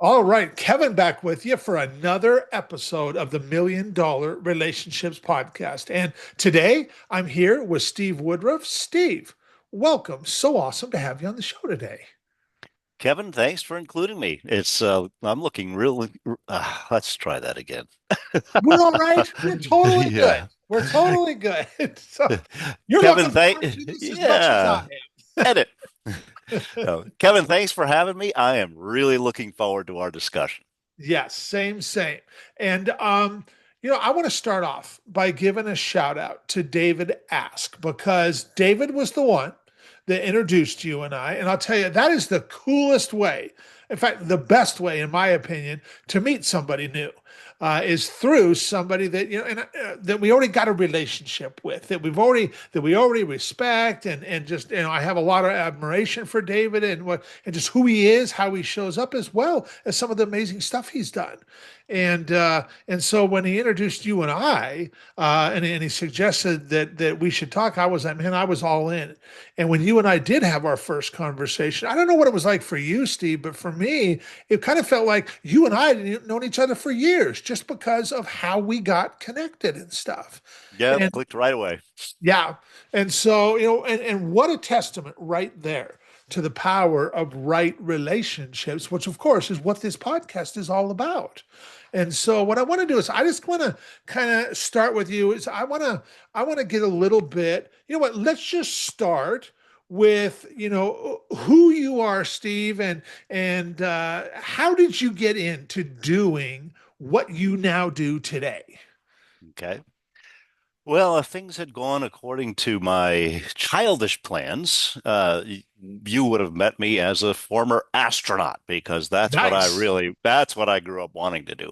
All right, Kevin back with you for another episode of the $1 Million Relationships Podcast. And today I'm here with Steve Woodruff. Steve, welcome. So awesome to have you on the show today. Kevin, thanks for including me. I'm looking really, let's try that again. We're all right. We're totally good. Yeah. We're totally good. So you're Kevin, looking thank, forward to this as much as I yeah, edit. am. Kevin, thanks for having me. I am really looking forward to our discussion. Yes, same. And I want to start off by giving a shout out to David Ask because David was the one that introduced you and I. And I'll tell you, that is the coolest way. In fact, the best way, in my opinion, to meet somebody new. Is through somebody that that we already got a relationship with, that we already respect, and just I have a lot of admiration for David and just who he is, how he shows up, as well as some of the amazing stuff he's done. And so when he introduced you and I, and he suggested that we should talk, I was like, man, I was all in. And when you and I did have our first conversation, I don't know what it was like for you, Steve, but for me, it kind of felt like you and I had known each other for years just because of how we got connected and stuff. Yep, And clicked right away. yeah. And so, and what a testament right there to the power of right relationships, which of course is what this podcast is all about. And so what I want to do is I just want to kind of start with you is I want to get a little bit, you know what, let's just start with, who you are, Steve, and how did you get into doing what you now do today? Okay. Well, if things had gone according to my childish plans, you would have met me as a former astronaut because Nice. that's what I grew up wanting to do.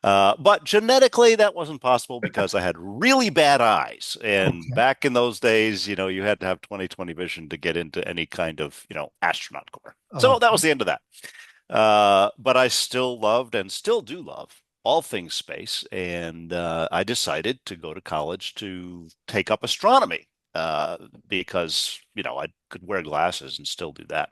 But genetically, that wasn't possible because I had really bad eyes. And Okay. back in those days, you had to have 20/20 vision to get into any kind of, astronaut corps. So that Okay. was the end of that. But I still loved and still do love all things space. And I decided to go to college to take up astronomy because, I could wear glasses and still do that.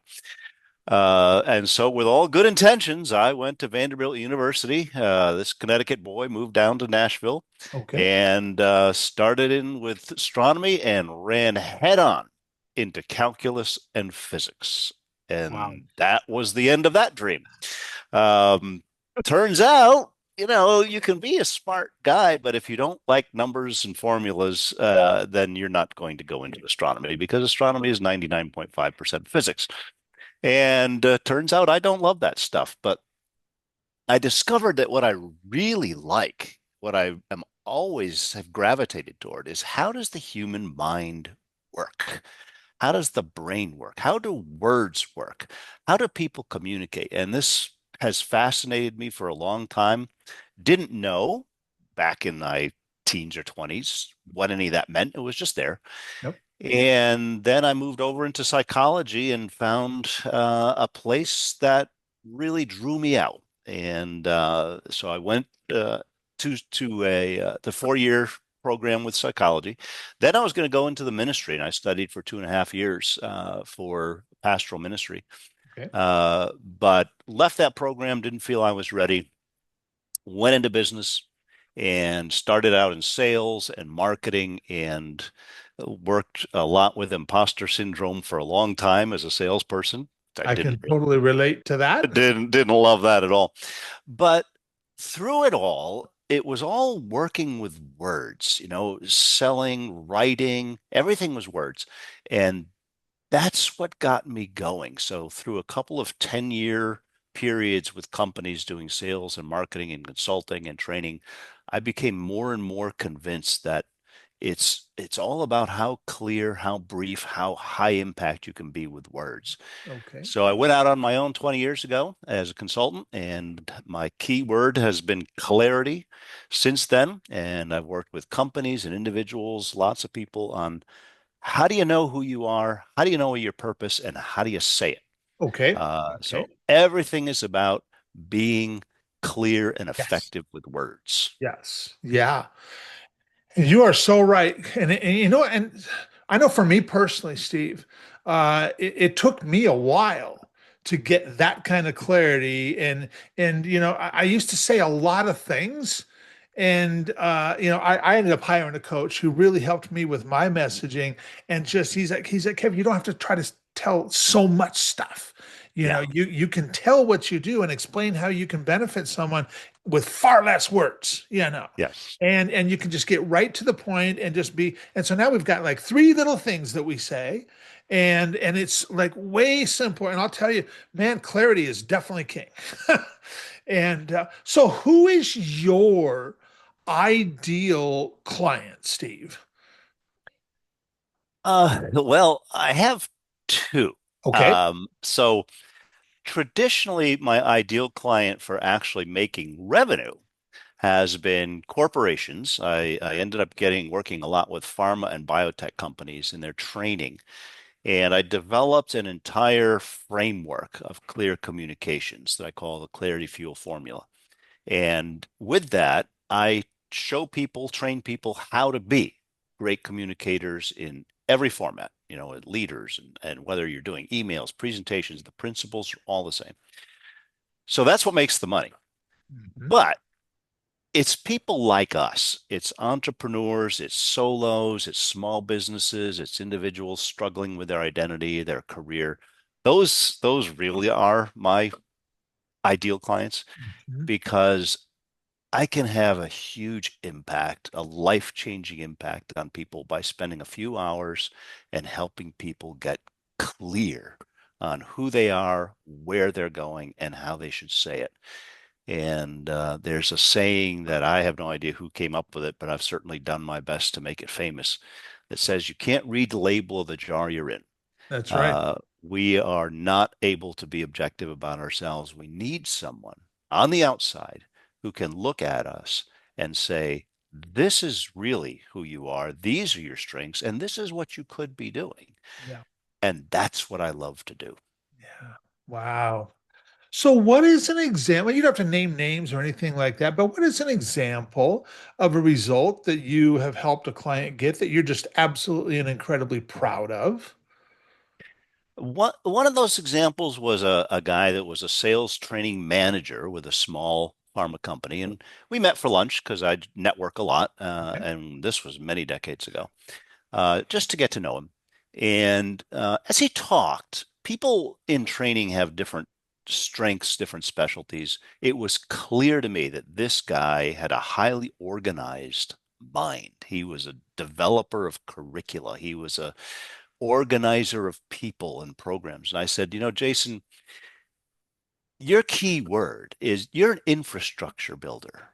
And so, with all good intentions, I went to Vanderbilt University. This Connecticut boy moved down to Nashville Okay. and started in with astronomy and ran head on into calculus and physics. Wow. And that was the end of that dream. Um, Turns out, you can be a smart guy, but if you don't like numbers and formulas, then you're not going to go into astronomy because astronomy is 99.5% physics. And turns out I don't love that stuff. But I discovered that what I really like, what I am always have gravitated toward, is how does the human mind work? How does the brain work? How do words work? How do people communicate? And this has fascinated me for a long time. Didn't know back in my teens or 20s what any of that meant. It was just there. Yep. And then I moved over into psychology and found a place that really drew me out. And so I went to the 4 year program with psychology. Then I was going to go into the ministry, and I studied for 2.5 years for pastoral ministry. Okay. But left that program, didn't feel I was ready, went into business and started out in sales and marketing and worked a lot with imposter syndrome for a long time as a salesperson. I I didn't can totally relate to that. didn't love that at all. But through it all, it was all working with words, selling, writing, everything was words. And that's what got me going. So through a couple of 10-year periods with companies doing sales and marketing and consulting and training, I became more and more convinced that it's all about how clear, how brief, how high impact you can be with words. Okay. So I went out on my own 20 years ago as a consultant, and my key word has been clarity since then. And I've worked with companies and individuals, lots of people on how do you know who you are? How do you know your purpose? And how do you say it? Okay. So Okay. everything is about being clear and Yes. effective with words. Yes. Yeah. You are so right. And I know for me personally, Steve, it took me a while to get that kind of clarity. And I used to say a lot of things. And I ended up hiring a coach who really helped me with my messaging. And just he's like, Kevin, you don't have to try to tell so much stuff. Yeah. You can tell what you do and explain how you can benefit someone with far less words. Yes. And you can just get right to the point and just be. And so now we've got like three little things that we say, and it's like way simpler. And I'll tell you, man, clarity is definitely king. And so, who is your ideal client, Steve? Well, I have two. Okay. So traditionally, my ideal client for actually making revenue has been corporations. I ended up working a lot with pharma and biotech companies in their training, and I developed an entire framework of clear communications that I call the Clarity Fuel Formula. And with that, I show people, train people how to be great communicators in every format, leaders, and whether you're doing emails, presentations, the principles are all the same. So that's what makes the money. Mhm. But it's people like us. It's entrepreneurs, it's solos, it's small businesses, it's individuals struggling with their identity, their career. Those really are my ideal clients Mhm. because I can have a huge impact, a life-changing impact on people by spending a few hours and helping people get clear on who they are, where they're going, and how they should say it. And there's a saying that I have no idea who came up with it, but I've certainly done my best to make it famous that says you can't read the label of the jar you're in. That's right. Uh, we are not able to be objective about ourselves. We need someone on the outside who can look at us and say, this is really who you are. These are your strengths, and this is what you could be doing. Yeah. And that's what I love to do. Yeah. Wow. So, what is an example? You don't have to name names or anything like that, but what is an example of a result that you have helped a client get that you're just absolutely and incredibly proud of? One of those examples was a guy that was a sales training manager with a small pharma company. And we met for lunch because I network a lot. Okay. And this was many decades ago, just to get to know him. And as he talked, people in training have different strengths, different specialties. It was clear to me that this guy had a highly organized mind. He was a developer of curricula. He was a organizer of people and programs. And I said, Jason, your key word is you're an infrastructure builder.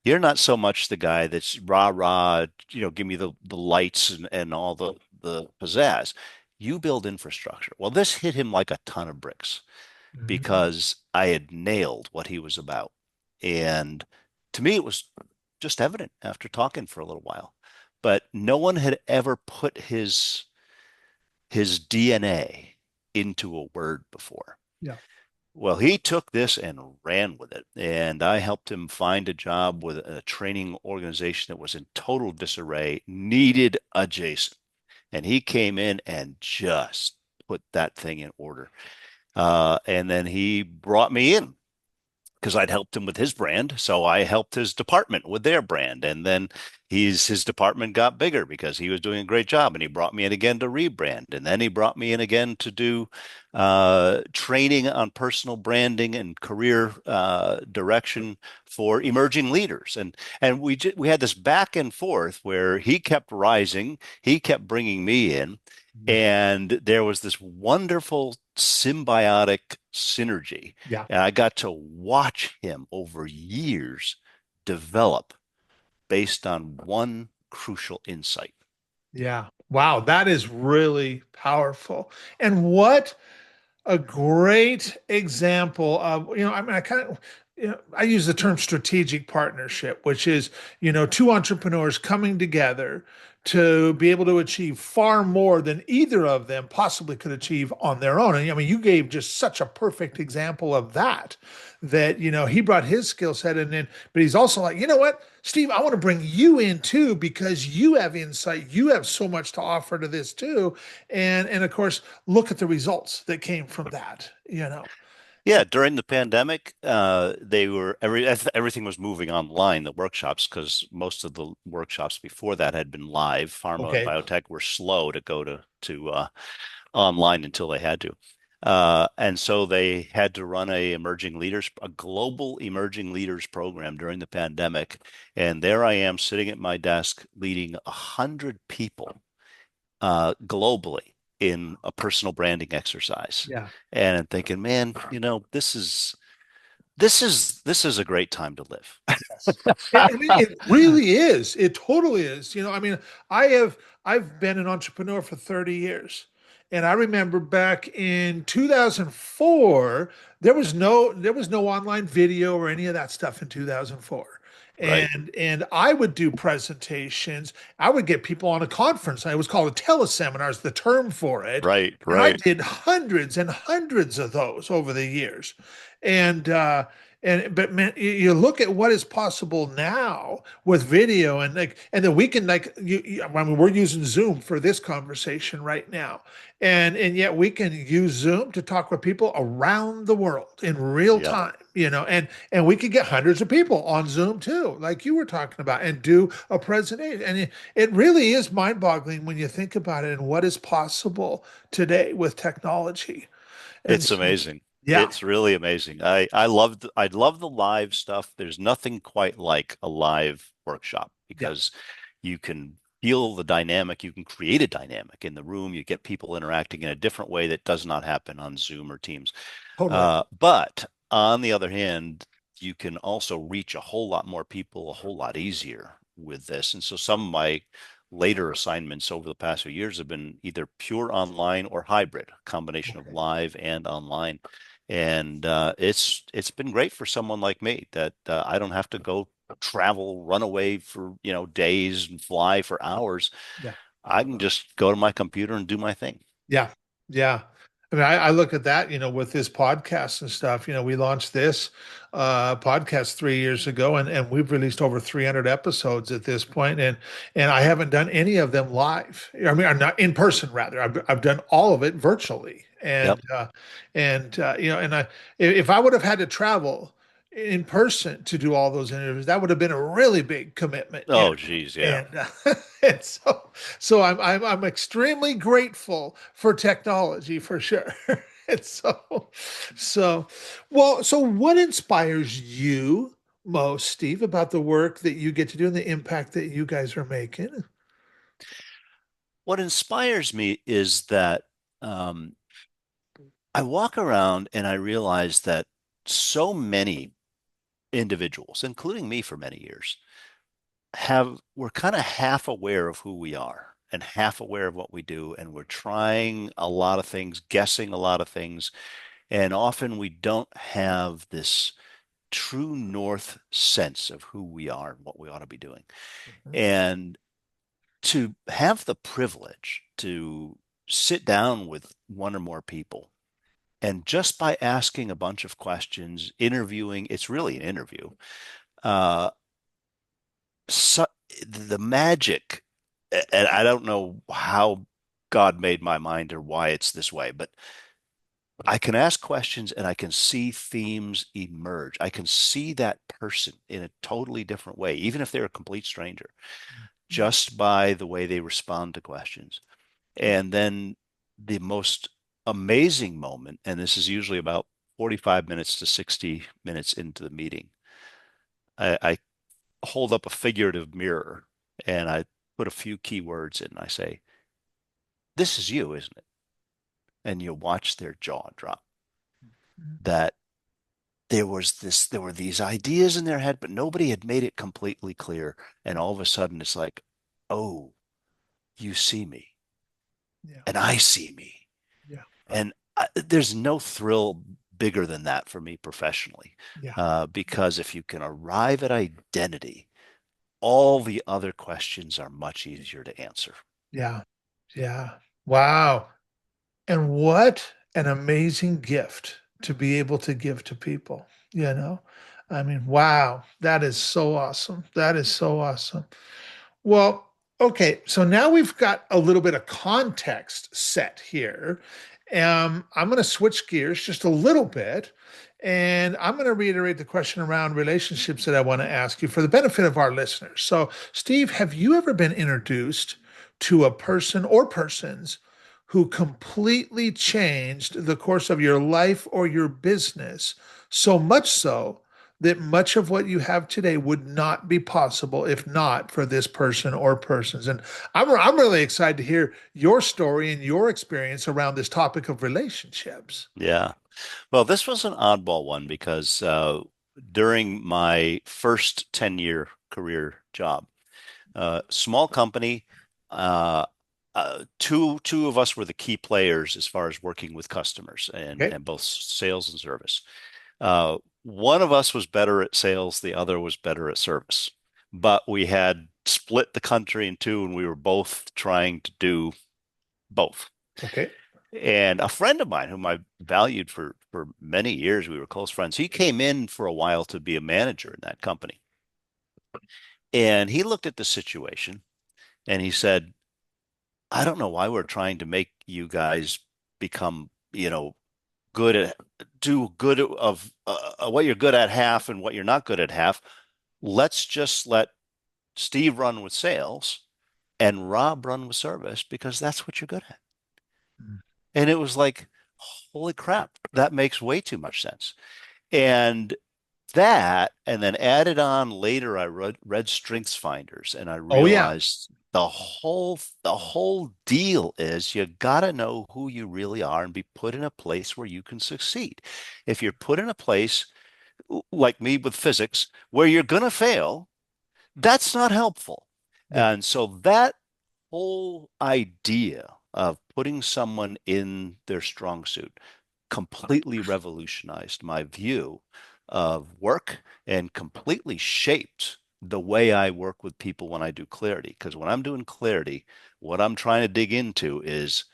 You're not so much the guy that's rah rah, give me the lights and all the pizzazz. You build infrastructure. Well, this hit him like a ton of bricks Mhm. because I had nailed what he was about. And to me, it was just evident after talking for a little while. But no one had ever put his DNA into a word before. Yeah. Well, he took this and ran with it. And I helped him find a job with a training organization that was in total disarray, needed a Jason. And he came in and just put that thing in order. And then he brought me in because I'd helped him with his brand. So I helped his department with their brand. And then his department got bigger because he was doing a great job. And he brought me in again to rebrand. And then he brought me in again to do training on personal branding and career direction for emerging leaders. And we had this back and forth where he kept rising, he kept bringing me in. Mhm. And there was this wonderful symbiotic synergy, Yeah. and I got to watch him over years develop based on one crucial insight. Yeah. Wow. That is really powerful. And what a great example of, I mean, I kind of, I use the term strategic partnership, which is, two entrepreneurs coming together to be able to achieve far more than either of them possibly could achieve on their own. And I mean, you gave just such a perfect example of that, he brought his skill set in, but he's also like, you know what, Steve, I want to bring you in too, because you have insight. You have so much to offer to this too. And of course, look at the results that came from that. Yeah, during the pandemic, everything was moving online, the workshops, because most of the workshops before that had been live. Pharma and Okay. biotech were slow to go to online until they had to. And so they had to run a global emerging leaders program during the pandemic. And there I am sitting at my desk leading 100 people globally in a personal branding exercise. Yeah. And I'm thinking, man, this is a great time to live. Yes. I mean, it really is. It totally is. I mean, I've been an entrepreneur for 30 years. And I remember back in 2004, there was no online video or any of that stuff in 2004. Right, And I would do presentations. I would get people on a conference. It was called a teleseminar is the term for it. right, And I right. did hundreds and hundreds of those over the years. And but man, you look at what is possible now with video, and then we can I mean, we're using Zoom for this conversation right now, and yet we can use Zoom to talk with people around the world in real Yeah, time, and we could get hundreds of people on Zoom too, like you were talking about, and do a presentation. And it really is mind-boggling when you think about it and what is possible today with technology. And it's so, amazing. yeah, It's really amazing. I love the live stuff. There's nothing quite like a live workshop yeah, because you can feel the dynamic, you can create a dynamic in the room, you get people interacting in a different way that does not happen on Zoom or Teams. totally. But on the other hand, you can also reach a whole lot more people a whole lot easier with this. And so some of my later assignments over the past few years have been either pure online or hybrid, combination of Okay. live and online. And it's been great for someone like me that I don't have to go travel, run away for days and fly for hours. Yeah. I can just go to my computer and do my thing. Yeah. Yeah. I mean, I look at that, with this podcast and stuff. We launched this podcast 3 years ago, and we've released over 300 episodes at this point, and I haven't done any of them live. I mean, I'm not in person, rather. I've done all of it virtually, Yep. and if I would have had to travel in person to do all those interviews, that would have been a really big commitment. Oh, geez, yeah. And and so I'm extremely grateful for technology for sure. And so what inspires you most, Steve, about the work that you get to do and the impact that you guys are making? What inspires me is that um, I walk around and I realize that so many individuals, including me for many years, we're kind of half aware of who we are and half aware of what we do. And we're trying a lot of things, guessing a lot of things. And often we don't have this true north sense of who we are and what we ought to be doing. Mhm. And to have the privilege to sit down with one or more people and just by asking a bunch of questions, interviewing, it's really an interview. Uh, so, the magic, and I don't know how God made my mind or why it's this way, but I can ask questions and I can see themes emerge. I can see that person in a totally different way, even if they're a complete stranger, just by the way they respond to questions. And then the most amazing moment, and this is usually about 45 minutes to 60 minutes into the meeting, I hold up a figurative mirror and I put a few key words in and I say, "This is you, isn't it?" And you watch their jaw drop. That there were these ideas in their head, but nobody had made it completely clear. And all of a sudden it's like, oh, you see me Yeah. and I see me. Yeah. And there's no thrill bigger than that for me professionally. Yeah. Because if you can arrive at identity, all the other questions are much easier to answer. Yeah. Yeah. Wow. And what an amazing gift to be able to give to people, you know? I mean, wow, that is so awesome. That is so awesome. Well, okay, so now we've got a little bit of context set here. I'm going to switch gears just a little bit, and I'm going to reiterate the question around relationships that I want to ask you for the benefit of our listeners. So, Steve, have you ever been introduced to a person or persons who completely changed the course of your life or your business, so much so that much of what you have today would not be possible if not for this person or persons? And I'm really excited to hear your story and your experience around this topic of relationships. Yeah. Well, this was an oddball one because during my first 10-year career job, small company, uh, two of us were the key players as far as working with customers Okay. and both sales and service. One of us was better at sales, the other was better at service. But we had split the country in two, and we were both trying to do both. Okay. And a friend of mine, whom I valued for many years, we were close friends. He came in for a while to be a manager in that company, and he looked at the situation and he said, "I don't know why we're trying to make you guys become, good at do good of what you're good at half and what you're not good at half. Let's just let Steve run with sales and Rob run with service because that's what you're good at." Mm. And it was like, holy crap, that makes way too much sense. And that, and then added on later, I read Strengths Finders, and I Oh yeah. realized the whole deal is you got to know who you really are and be put in a place where you can succeed. If you're put in a place like me with physics where you're going to fail, that's not helpful. Yeah. And so that whole idea of putting someone in their strong suit completely revolutionized my view of work and completely shaped the way I work with people when I do clarity. Because when I'm doing clarity, what I'm trying to dig into is,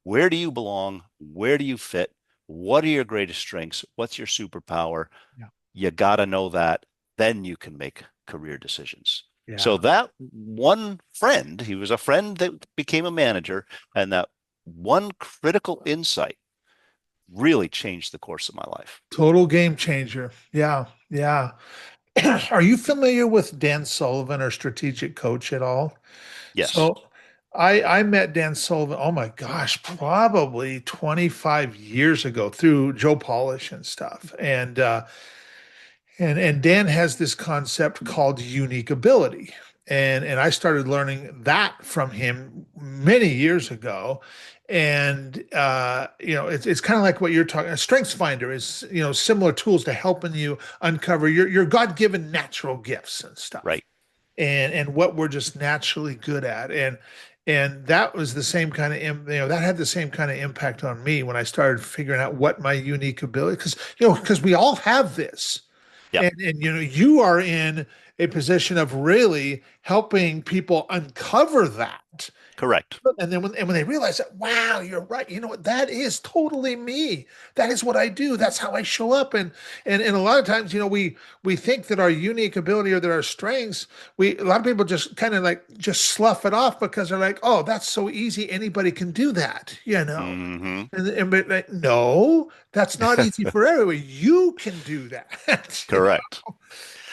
where do you belong? Where do you fit? What are your greatest strengths? What's your superpower? Yeah. You got to know that. Then you can make career decisions. So Yeah. that one friend, he was a friend that became a manager, and that one critical insight really changed the course of my life. Total game changer. Yeah. Yeah. Are you familiar with Dan Sullivan or Strategic Coach at all? Yes. So I met Dan Sullivan, oh my gosh, probably 25 years ago through Joe Polish and stuff. And Dan has this concept called unique ability. And I started learning that from him many years ago. And it's kind of like what you're talking. A strengths finder is, similar tools to helping you uncover your God-given natural gifts and stuff, Right. and what we're just naturally good at. And that was the same kind of that had the same kind of impact on me when I started figuring out what my unique ability, because we all have this. Yep. And you are in a position of really helping people uncover that. Correct. And then when they realize that, wow, you're right. You know what? That is totally me. That is what I do. That's how I show up. And a lot of times, we think that our unique ability or that our strengths, a lot of people just kind of like just slough it off because they're like, oh, that's so easy. Anybody can do that. Hmm. And but like, no, that's not easy for everyone. You can do that. Correct.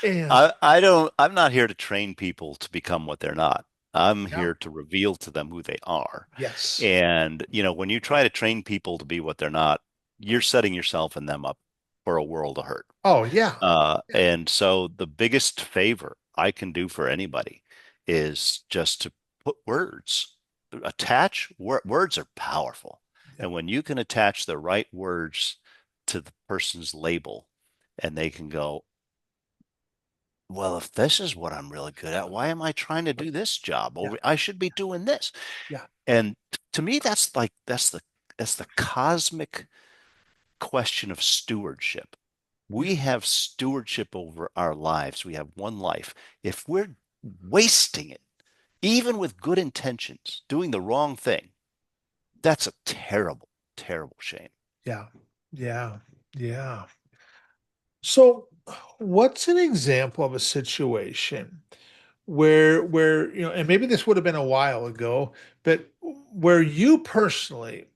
And I'm not here to train people to become what they're not. I'm yeah, here to reveal to them who they are. yes. And, when you try to train people to be what they're not, you're setting yourself and them up for a world of hurt. Oh yeah. Yeah. And so the biggest favor I can do for anybody is just to put words, words are powerful. Yeah. And when you can attach the right words to the person's label, and they can go, well, if this is what I'm really good at, why am I trying to do this job? Yeah. Or I should be doing this. Yeah. And to me, that's the cosmic question of stewardship. We have stewardship over our lives. We have one life. If we're wasting it, even with good intentions, doing the wrong thing, that's a terrible, terrible shame. Yeah. Yeah. Yeah. So, what's an example of a situation where and maybe this would have been a while ago, but where you personally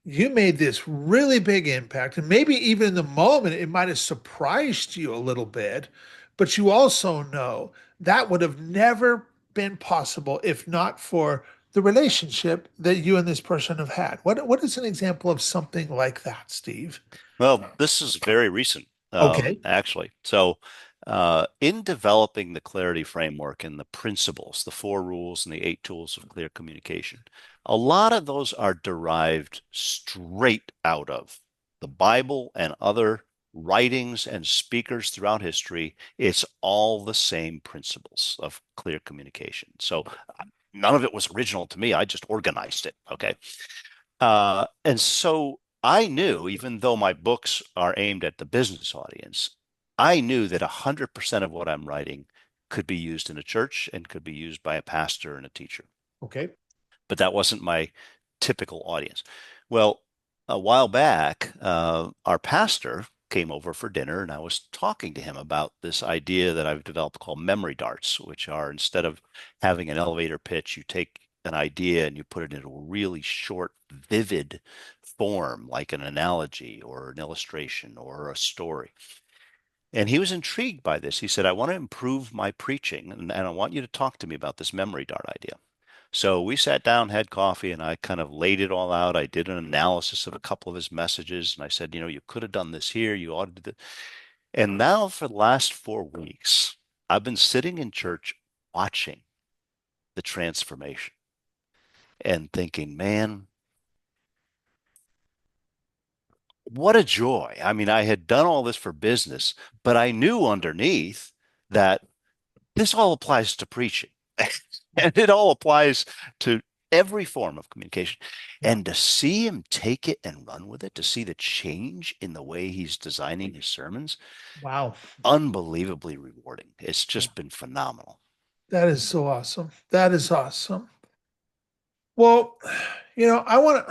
you made this really big impact, and maybe even in the moment it might have surprised you a little bit, but you also know that would have never been possible if not for the relationship that you and this person have had. What is an example of something like that, Steve? Well, this is very recent, Okay. actually. So, in developing the clarity framework and the principles, the four rules and the eight tools of clear communication, a lot of those are derived straight out of the Bible and other writings and speakers throughout history. It's all the same principles of clear communication. So, none of it was original to me. I just organized it. Okay. And so I knew, even though my books are aimed at the business audience, I knew that 100% of what I'm writing could be used in a church and could be used by a pastor and a teacher. Okay. But that wasn't my typical audience. Well, a while back, our pastor came over for dinner, and I was talking to him about this idea that I've developed called memory darts, which are, instead of having an elevator pitch, you take an idea and you put it into a really short, vivid form, like an analogy or an illustration or a story. And he was intrigued by this. He said, I want to improve my preaching, and I want you to talk to me about this memory dart idea. So we sat down, had coffee, and I kind of laid it all out. I did an analysis of a couple of his messages, and I said, you could have done this here. You ought to do. And now, for the last 4 weeks, I've been sitting in church watching the transformation and thinking, man, what a joy. I mean, I had done all this for business, but I knew underneath that this all applies to preaching. And it all applies to every form of communication. Yeah. And to see him take it and run with it, to see the change in the way he's designing his sermons, Wow. unbelievably rewarding. It's Yeah. just been phenomenal. That is so awesome. That is awesome. Well, you know, I want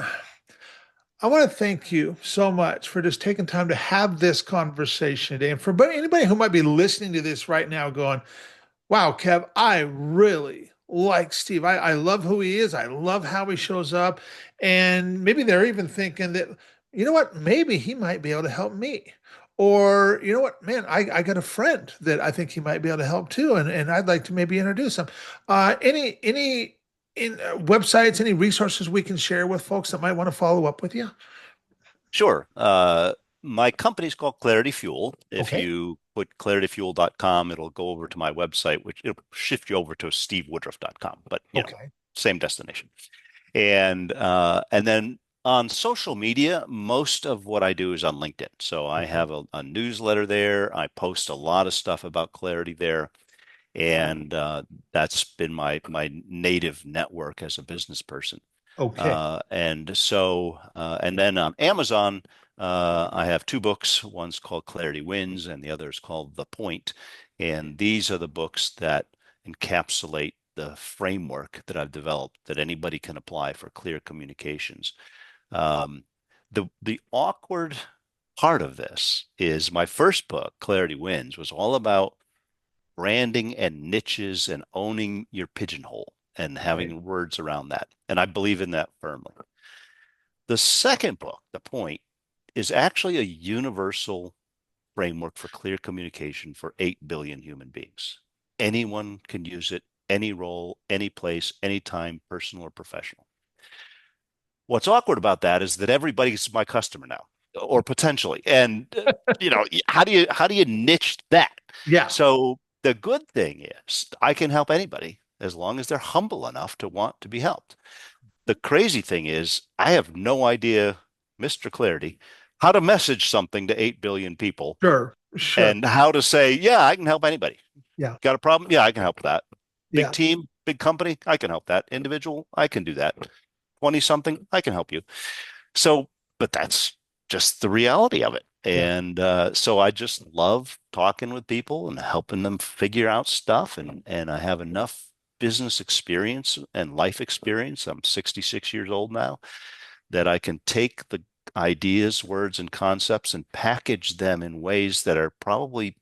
to thank you so much for just taking time to have this conversation today. And for anybody who might be listening to this right now going, wow, Kev, I really like Steve. I love who he is. I love how he shows up. And maybe they're even thinking that, you know what, maybe he might be able to help me. Or, you know what, man, I got a friend that I think he might be able to help too. And I'd like to maybe introduce him. Any websites, any resources we can share with folks that might want to follow up with you? Sure. My company's called Clarity Fuel. If Okay. you put clarityfuel.com, it'll go over to my website, which it'll shift you over to stevewoodruff.com, but Okay. same destination. And then on social media, most of what I do is on LinkedIn. So I Okay. have a newsletter there. I post a lot of stuff about clarity there, and that's been my native network as a business person. Okay. And then on Amazon, I have two books. One's called Clarity Wins, and the other is called The Point. And these are the books that encapsulate the framework that I've developed that anybody can apply for clear communications. Um, the awkward part of this is my first book, Clarity Wins, was all about branding and niches and owning your pigeonhole and Okay. having words around that. And I believe in that firmly. The second book, The Point, is actually a universal framework for clear communication for 8 billion human beings. Anyone can use it, any role, any place, anytime, personal or professional. What's awkward about that is that everybody's my customer now, or potentially. And how do you niche that? Yeah. So the good thing is I can help anybody as long as they're humble enough to want to be helped. The crazy thing is I have no idea, Mr. Clarity, how to message something to 8 billion people Sure. Sure. and how to say, yeah, I can help anybody. Yeah. Got a problem? Yeah, I can help with that. Big Yeah. team, big company, I can help that. Individual, I can do that. 20 something, I can help you. So, but that's just the reality of it. Yeah. And so I just love talking with people and helping them figure out stuff. And I have enough business experience and life experience. I'm 66 years old now that I can take the ideas, words, and concepts and package them in ways that are probably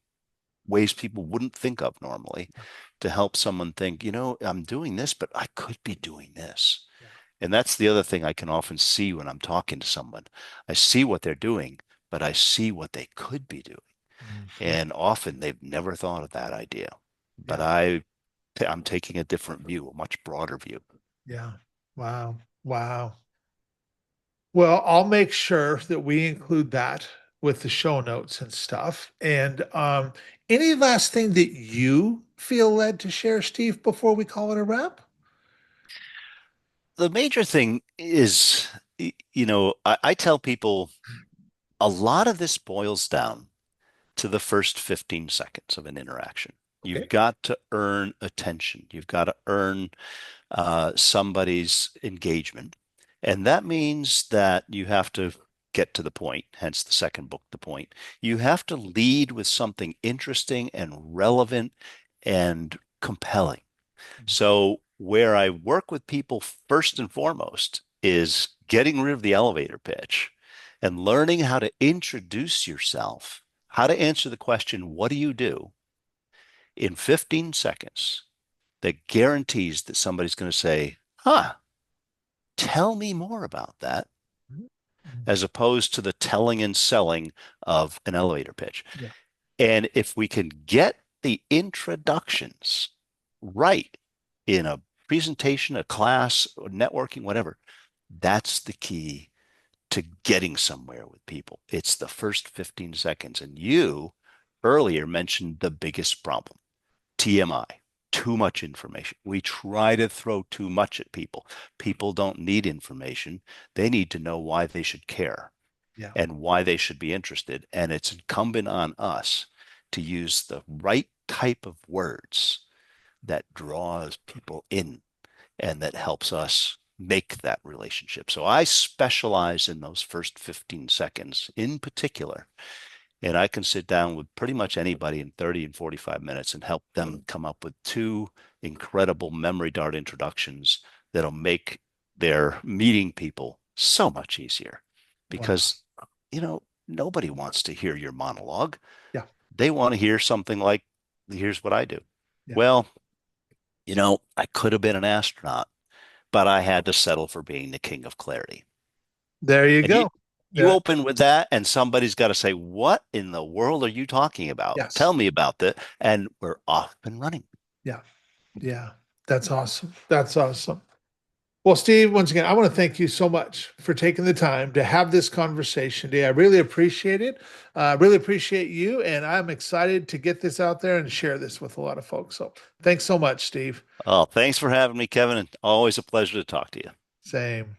ways people wouldn't think of normally to help someone think, I'm doing this, but I could be doing this. Yeah. And that's the other thing I can often see when I'm talking to someone. I see what they're doing, but I see what they could be doing. Mhm. And often they've never thought of that idea. But Yeah. I'm taking a different view, a much broader view. Yeah. Wow. Wow. Well, I'll make sure that we include that with the show notes and stuff. And any last thing that you feel led to share, Steve, before we call it a wrap? The major thing is, I tell people a lot of this boils down to the first 15 seconds of an interaction. You've Okay. got to earn attention. You've got to earn somebody's engagement. And that means that you have to get to the point, hence the second book, The Point. You have to lead with something interesting and relevant and compelling. So, where I work with people first and foremost is getting rid of the elevator pitch and learning how to introduce yourself, how to answer the question, what do you do, in 15 seconds that guarantees that somebody's going to say, huh, tell me more about that, Mhm. as opposed to the telling and selling of an elevator pitch. Yeah. And if we can get the introductions right in a presentation, a class, or networking, whatever, that's the key to getting somewhere with people. It's the first 15 seconds. And you earlier mentioned the biggest problem, TMI, too much information. We try to throw too much at people. People don't need information. They need to know why they should care Yeah. and why they should be interested. And it's incumbent on us to use the right type of words that draws people in and that helps us make that relationship. So I specialize in those first 15 seconds in particular. And I can sit down with pretty much anybody in 30 and 45 minutes and help them come up with two incredible memory dart introductions that'll make their meeting people so much easier. Wow. Because, nobody wants to hear your monologue. Yeah. They want to hear something like, here's what I do. Yeah. Well, I could have been an astronaut, but I had to settle for being the king of clarity. There you And you go. you Yeah. open with that, and somebody's got to say, "What in the world are you talking about? Yes. Tell me about that." And we're off and running. Yeah. Yeah. That's awesome. That's awesome. Well, Steve, once again, I want to thank you so much for taking the time to have this conversation today. I really appreciate it. Really appreciate you. And I'm excited to get this out there and share this with a lot of folks. So thanks so much, Steve. Oh, thanks for having me, Kevin, and always a pleasure to talk to you. Same.